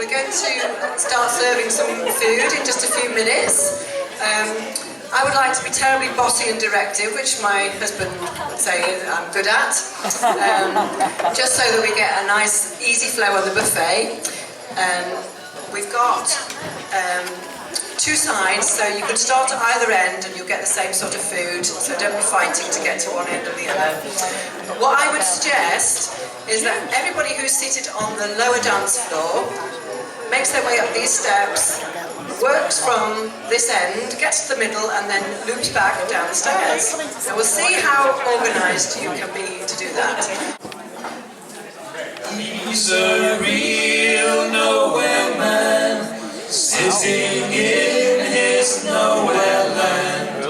we're going to start serving some food in just a few minutes. I would like to be terribly bossy and directive, which my husband would say I'm good at, just so that we get a nice, easy flow on the buffet. We've got 2 sides, so you can start at either end and you'll get the same sort of food, so don't be fighting to get to one end or the other. What I would suggest is that everybody who's seated on the lower dance floor makes their way up these steps, works from this end, gets to the middle, and then loops back down the stairs. And we'll see how organised you can be to do that. He's a real nowhere man, sitting in his nowhere land,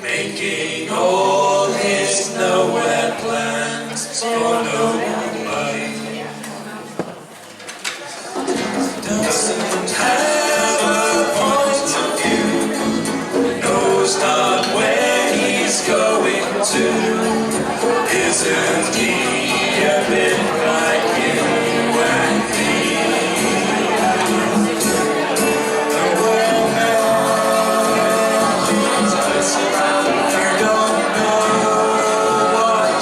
making all his nowhere plans for no one. Doesn't have a point of view, knows not where he's going to, isn't he a bit like you and me? The world knows you don't know what you're about. The world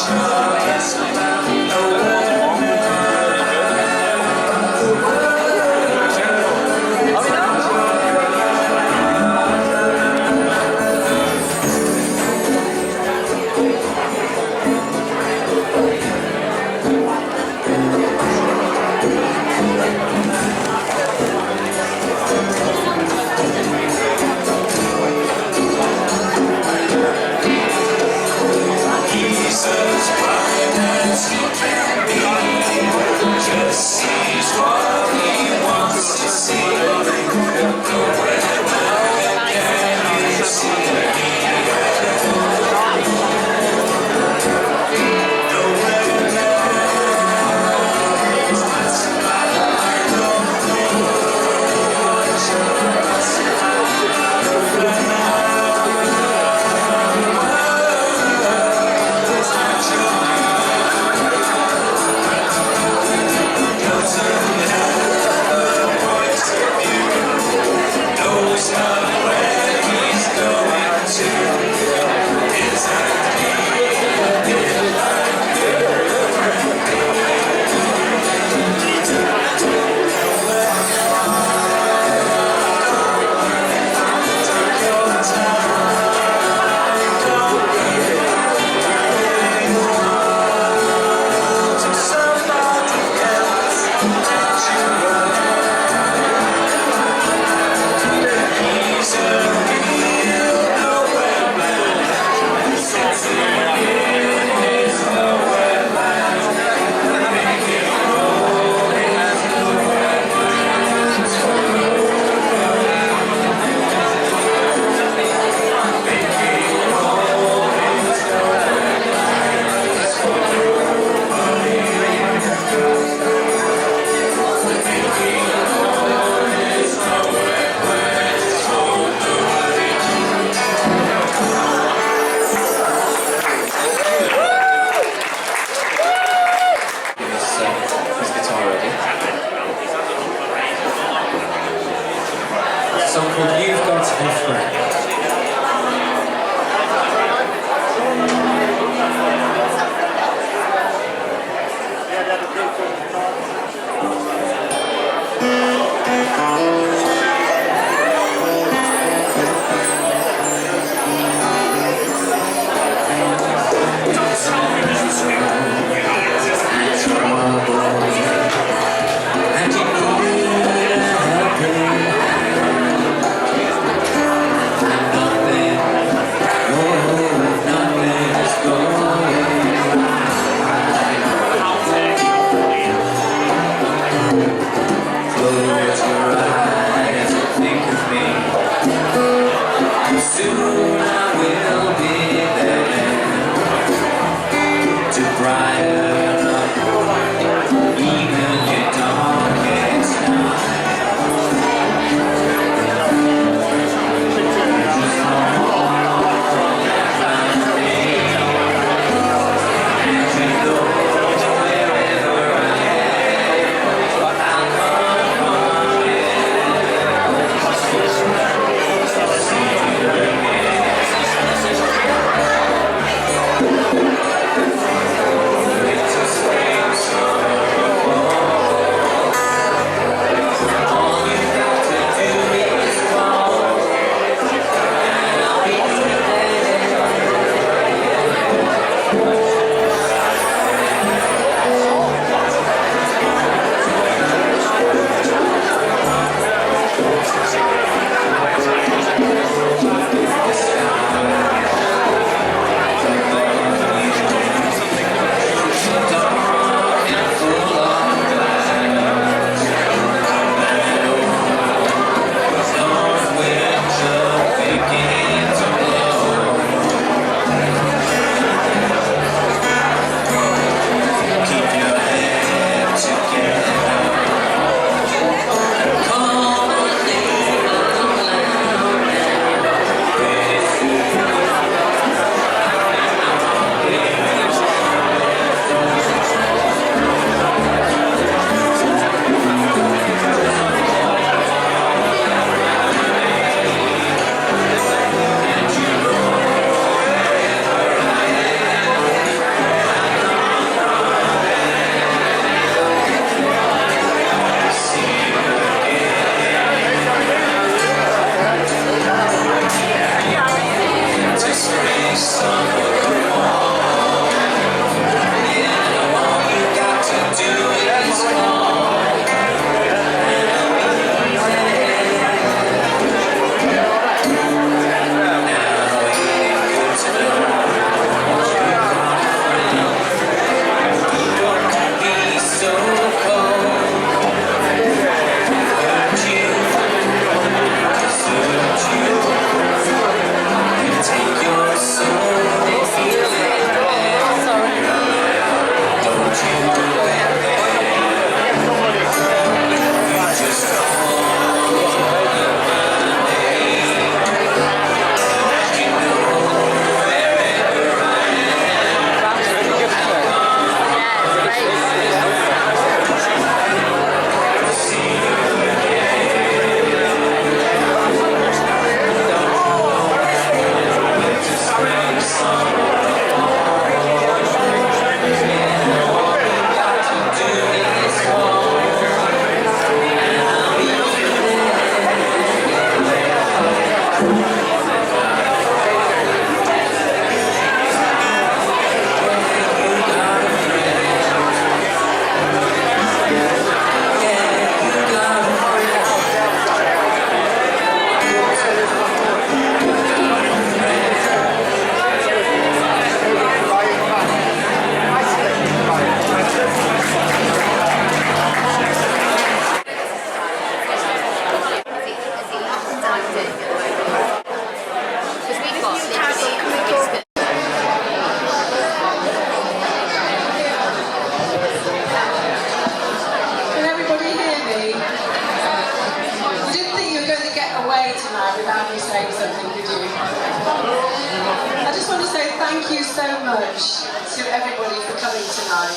thank you so much to everybody for coming tonight.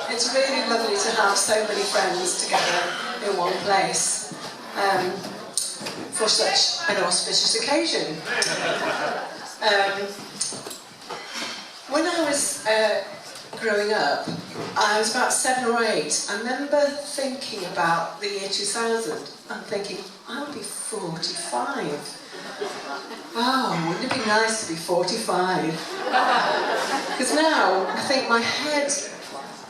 It's really lovely to have so many friends together in one place for such an auspicious occasion. When I was growing up, I was about 7 or 8. I remember thinking about the year 2000 and thinking, I'll be 45. Oh, wouldn't it be nice to be 45? Because now, I think my head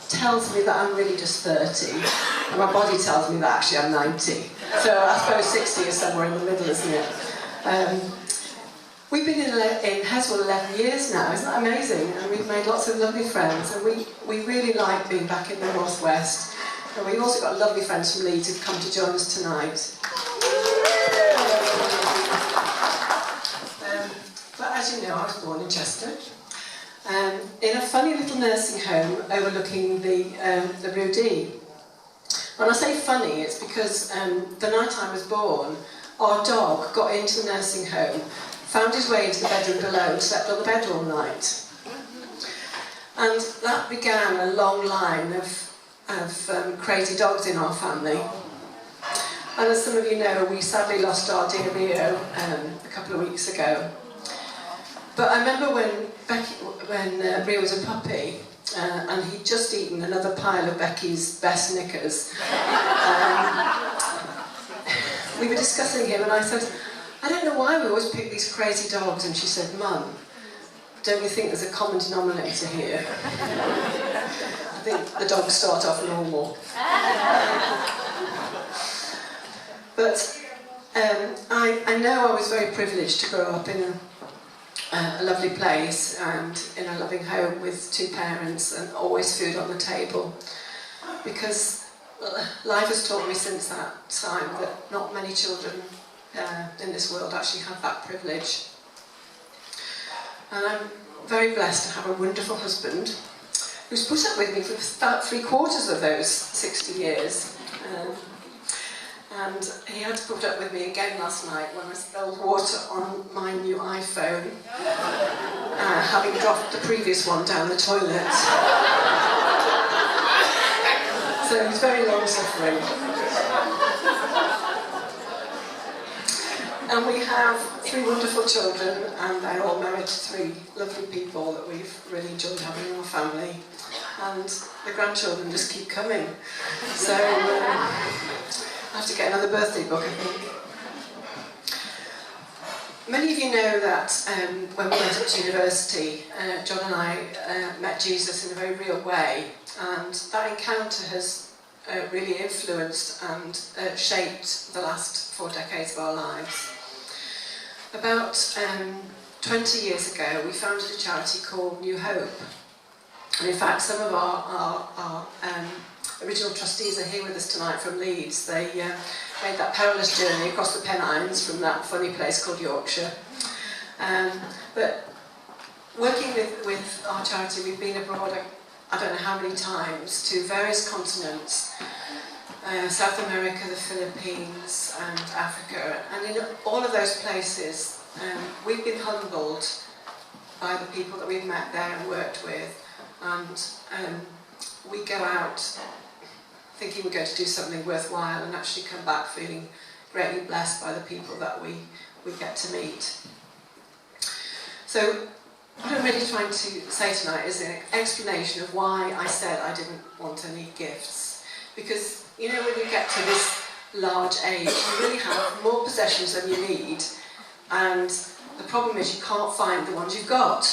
tells me that I'm really just 30, and my body tells me that actually I'm 90. So I suppose 60 is somewhere in the middle, isn't it? We've been in Heswall 11 years now, isn't that amazing? And we've made lots of lovely friends, and we really like being back in the Northwest. And we've also got lovely friends from Leeds who've come to join us tonight. But as you know, I was born in Chester, in a funny little nursing home overlooking the Rue D. When I say funny, it's because the night I was born, our dog got into the nursing home, found his way into the bedroom below and slept on the bed all night. And that began a long line of crazy dogs in our family. And as some of you know, we sadly lost our dear Rio a couple of weeks ago. But I remember when Rio was a puppy, and he'd just eaten another pile of Becky's best knickers. We were discussing him, and I said, I don't know why we always pick these crazy dogs. And she said, Mum, don't you think there's a common denominator here? I think the dogs start off normal. But I know I was very privileged to grow up in a lovely place and in a loving home with 2 parents and always food on the table, because life has taught me since that time that not many children in this world actually have that privilege. And I'm very blessed to have a wonderful husband who's put up with me for about 3/4 of those 60 years. And he had to put up with me again last night when I spilled water on my new iPhone, having dropped the previous one down the toilet. So he's very long-suffering. And we have 3 wonderful children, and they're all married to 3 lovely people that we've really enjoyed having in our family. And the grandchildren just keep coming. So I have to get another birthday book, I think. Many of you know that when we went up to university, John and I met Jesus in a very real way, and that encounter has really influenced and shaped the last 4 decades of our lives. About 20 years ago, we founded a charity called New Hope. And in fact, some of our original trustees are here with us tonight from Leeds. They made that perilous journey across the Pennines from that funny place called Yorkshire. But working with our charity, we've been abroad, I don't know how many times, to various continents. South America, the Philippines and Africa, and in all of those places we've been humbled by the people that we've met there and worked with, and we go out thinking we're going to do something worthwhile and actually come back feeling greatly blessed by the people that we get to meet. So what I'm really trying to say tonight is an explanation of why I said I didn't want any gifts. Because, you know, when you get to this large age, you really have more possessions than you need, and the problem is you can't find the ones you've got.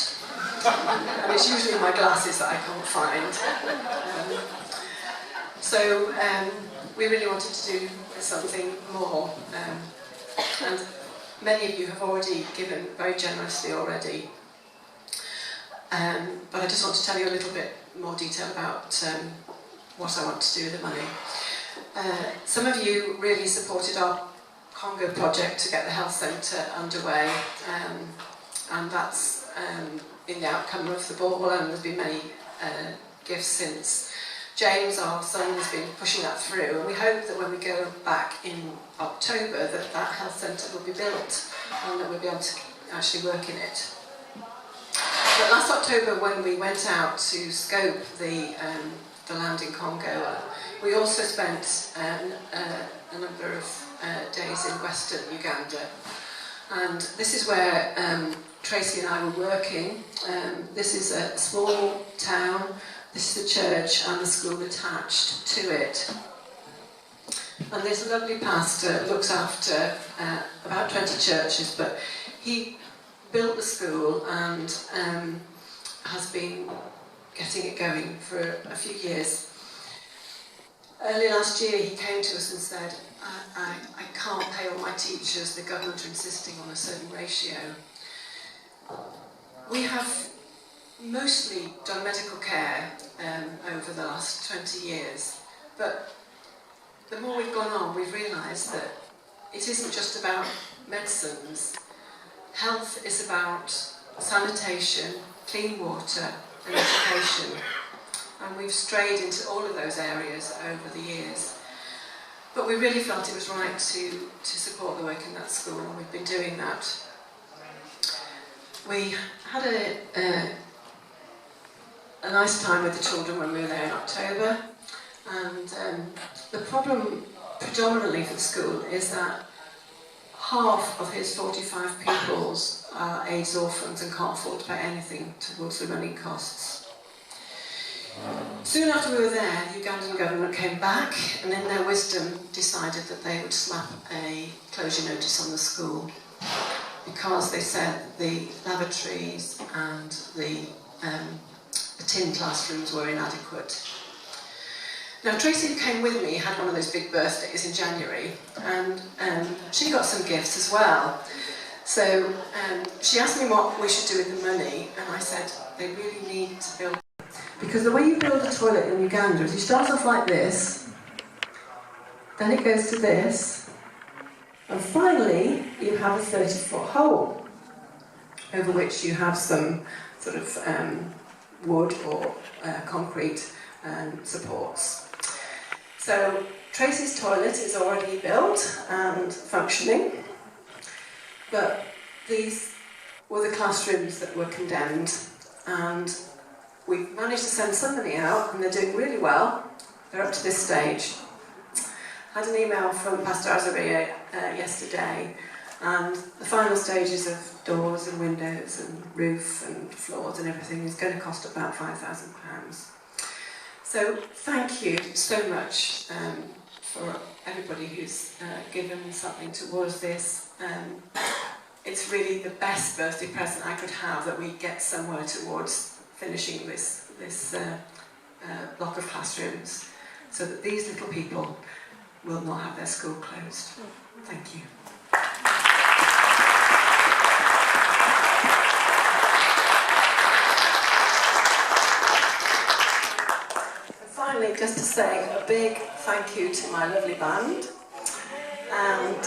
And it's usually my glasses that I can't find. So we really wanted to do something more, and many of you have already given very generously already. But I just want to tell you a little bit more detail about what I want to do with the money. Some of you really supported our Congo project to get the health centre underway, and that's in the outcome of the ball, and there's been many gifts since. James, our son, has been pushing that through, and we hope that when we go back in October that health centre will be built and that we'll be able to actually work in it. But last October, when we went out to scope the land in Congo, we also spent a number of days in western Uganda. And this is where Tracy and I were working. This is a small town. This is the church and the school attached to it. And this lovely pastor looks after about 20 churches, but he built the school and has been getting it going for a few years. Early last year he came to us and said, I can't pay all my teachers, the government are insisting on a certain ratio. We have mostly done medical care over the last 20 years, but the more we've gone on, we've realised that it isn't just about medicines. Health is about sanitation, clean water and education. And we've strayed into all of those areas over the years. But we really felt it was right to support the work in that school, and we've been doing that. We had a nice time with the children when we were there in October, and the problem predominantly for the school is that half of his 45 pupils are AIDS orphans and can't afford to pay anything towards the running costs. Soon after we were there, the Ugandan government came back and in their wisdom decided that they would slap a closure notice on the school because they said the lavatories and the tin classrooms were inadequate. Now Tracy, who came with me, had one of those big birthdays in January, and she got some gifts as well. So she asked me what we should do with the money, and I said they really need to build. Because the way you build a toilet in Uganda is you start off like this, then it goes to this, and finally you have a 30-foot hole over which you have some sort of wood or concrete supports. So Tracy's toilet is already built and functioning, but these were the classrooms that were condemned, and we've managed to send somebody out and they're doing really well. They're up to this stage. I had an email from Pastor Azaria yesterday, and the final stages of doors and windows and roof and floors and everything is going to cost about £5,000. So thank you so much for everybody who's given something towards this. It's really the best birthday present I could have, that we get somewhere towards finishing this block of classrooms, so that these little people will not have their school closed. Thank you. And finally, just to say a big thank you to my lovely band, and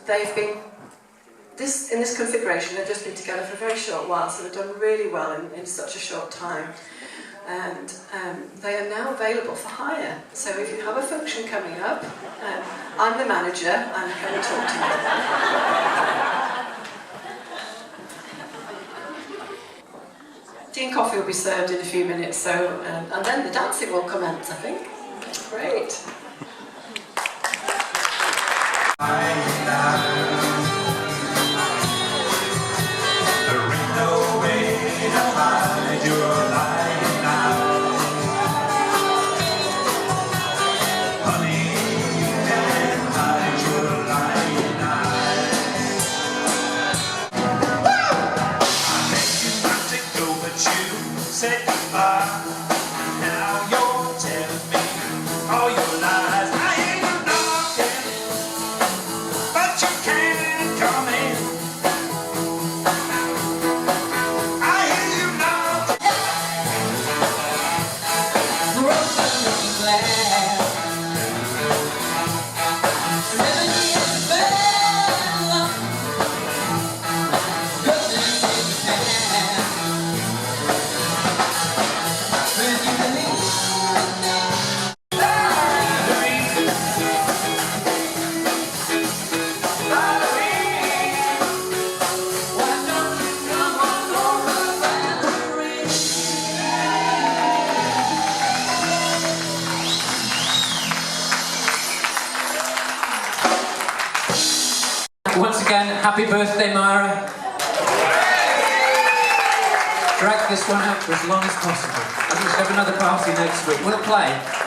they've been in this configuration. They've just been together for a very short while, so they've done really well in such a short time. And they are now available for hire. So if you have a function coming up, I'm the manager, and come and talk to me. Tea and coffee will be served in a few minutes, so and then the dancing will commence, I think. Great. Say goodbye. Now you're telling me all your life. Once again, happy birthday, Myra. Drag this one out for as long as possible. I think we should have another party next week. We'll play.